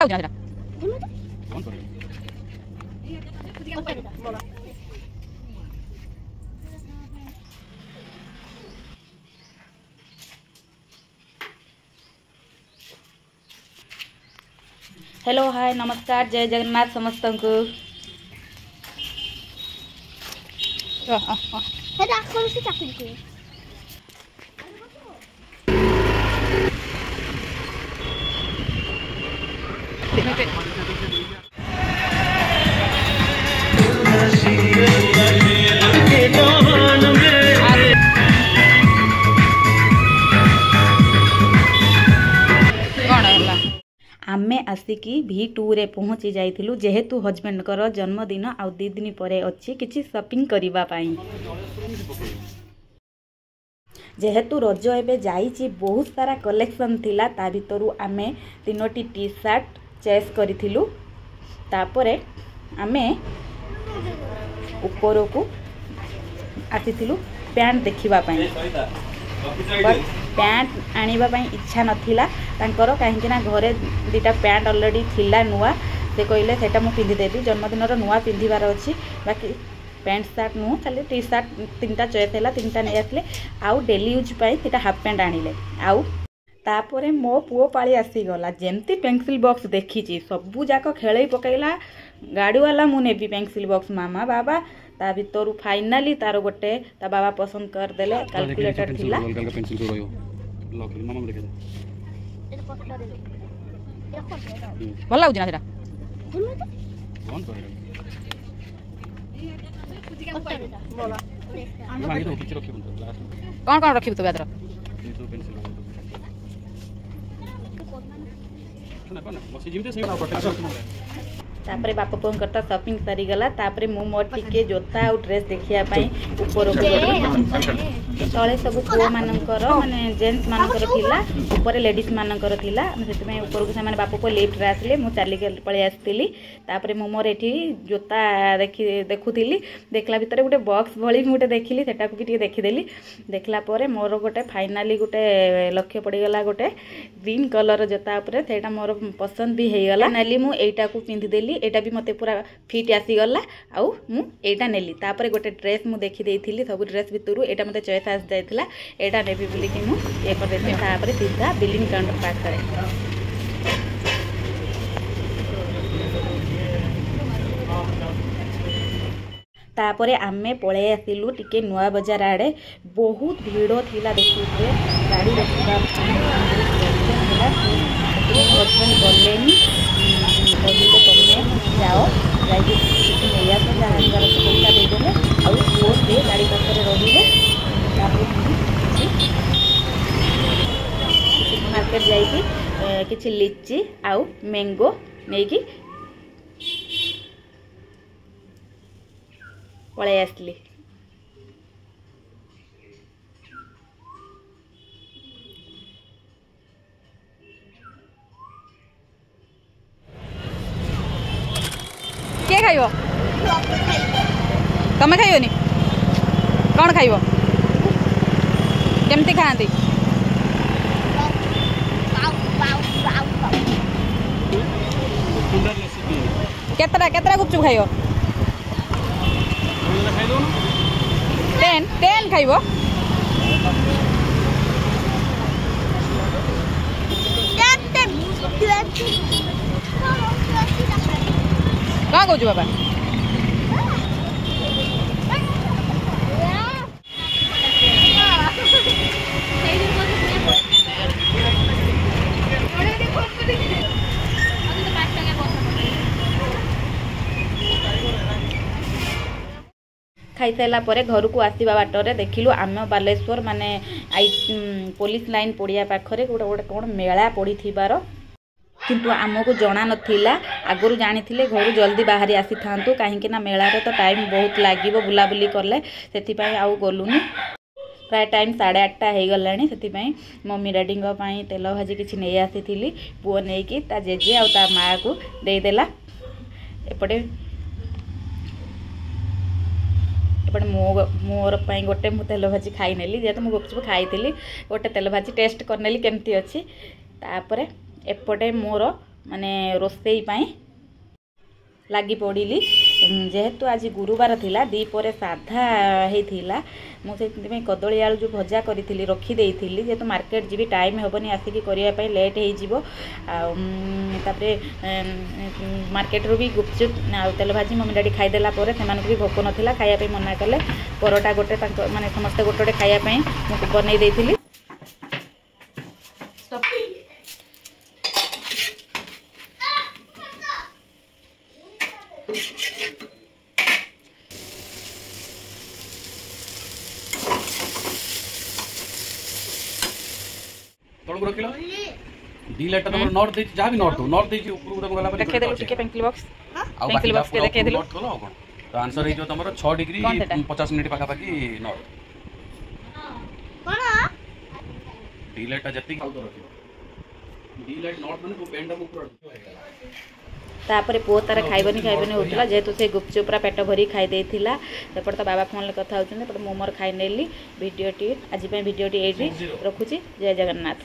ଲାଗୁଛି ନା hello hi नमस्कार जय जगन्नाथ समस्त को आमे आसिकी V2 रे पहुँची जाइथिलु जेहेतु हजबैंड कर जन्मदिन आउ 2 दिन परे अच्छी किछि शॉपिंग करिबा पाई जेहेतु रज एबे जाइछि बहुत सारा कलेक्शन थिला ता भितरु आमे 3टी टी शर्ट चॉइस करिथिलु तापरे आमे ऊपर को आसिथिलु पैंट देखिबा पाई बट पैंट आनिबा पाई इच्छा नथिला तांकर काहेकि ना घरे दुटा पैंट ऑलरेडी थिला नुआ से कहले सेटा मु पिंधि देबी जन्मदिन रो नुआ पिंधिबार अछि बाकी पैंट शर्ट नु खाली टी शर्ट 3टा चॉइस हैला 3टा नै आसले आउ डेली यूज पाई सेटा हाफ पैंट आनिले आउ तापरे मो पुओ पाली आसी गला जेमती पेंसिल बॉक्स देखिछि सबु जाक खेलै पकैला गाड़ी वाला मु नेबी पेंसिल बॉक्स मामा बाबा ता भितरु फाइनली तार गोटे ता बाबा पसंद कर देले कैलकुलेटर थिला पेंसिल को गयो लॉक मामा देखे ए पटला दे भल लागु ना सेटा कोन करे कौन कौन रखी तो बेदर तापरे बाप फोन करता शॉपिंग सारी गला तापरे मु मोर टिके जोता और ड्रेस देखिया पई ऊपर तळे सब पुओ मानकर माने जेंट्स मानकर थिला ऊपर लेडीज मानकर थिला सेति में ऊपर को से माने बाप को लिफ्ट रे आसले मु चाली के पळे आस्तिली तापरे मु मोर एठी जोता देखुथिली देखला भितरे गोटे बॉक्स भली गोटे देखिली सेटा को भी टिके देखि देली देखला परे मोर गोटे फाइनली गोटे लक्ष्य पड़ी गला गोटे ग्रीन कलर जोता ऊपर सेटा मोर पसंद भी हे गला नाली मु एटा को पिंधि देली एटा भी मते पूरा फिट आसी गला आउ मु एटा नेली तापरे गोटे ड्रेस मु देखि देइथिली सब ड्रेस भितरु एटा मते चॉइस आस जाइथिला एटा नेबी बोली कि मु ए कर देते तापरे सीधा बिलिंग काउंटर पास करे तापरे आमे पळे आसिलु टिके नुआ बाजार आड़े बहुत भीड़ थिला देखिए गाड़ी रखिबा हस्बैंड गलेनी कहले तुम जाओ जाइए नहीं आस जहाँ पैसा देदेले आउ पुओ से गाड़ी पाखे रहिले मार्केट जाइए किछि लिची आउ मैंगो नहीं कि पळे आसली के खाइबो तमे खाइबोनी कौन खाइबो केमती खाती केतरा केतरा गुपचुप खाइबो 10 खाइबो कहाँ कौच बाबा खाई सारा पर घर को आसवा बाटर देखिलु आम बालेश्वर माने पुलिस लाइन पड़िया पाखरे गोटे गोटे कौन मेला पड़ी किंतु आमको जना नाला आगु जानी घर जल्दी बाहरी आसी था कहीं मेला तो टाइम बहुत लगे बुलाबुली कले से आउ गलुनी प्राय टाइम 8:30 हो गला से मम्मी डैडी तेल भाजी किसी नहीं आसी पुओ नहीं कि जेजे आ माँ को देदेला एपटे एपटे मोर गोटे मु तेल भाजी खाई नेली जेहेतु मुझे गुपचुप खाई गोटे तेल भाजी टेस्ट करनेली केमती अच्छी तापर एपटे मोर माने रोसई लगी पड़ी जेहेतु आज गुरुवार थिला दीपरे साधा होता मुझे कदली आलू जो भजा करी रखीदे जेहेतु मार्केट जी टाइम हेनी आसिक करने लेट होपरे मार्केट रू भी गुपचुप तेल भाजी मम्मी डैडी खाईदेला से भी भोक नाला खायापी मना कले परोटा गोटे माने समस्ते गोटे गोटे खायापी मुझे बनई देती तळक रखिलो डी लाइट तमर नॉर्थ दे जा भी नॉर्थ दे ऊपर तम गला पर देखे देलु टिके पेंसिल बॉक्स के देखे देलु तो आंसर हे जो तमर 6 डिग्री 50 मिनिट पाखा पाखी नॉर्थ कोन डी लाइट जति खाउ तो रखिलो डी लाइट नॉर्थ माने वो पेंडा ऊपर तापर पुओ तार खाइबनी होता जेहेतु से गुपचुपुरा पेट भरी खाई देथिला सेपट तो बाबा फोन कथा होते मो मोर खाई नेली वीडियोटी आज वीडियोटी ये रखुची। जय जगन्नाथ।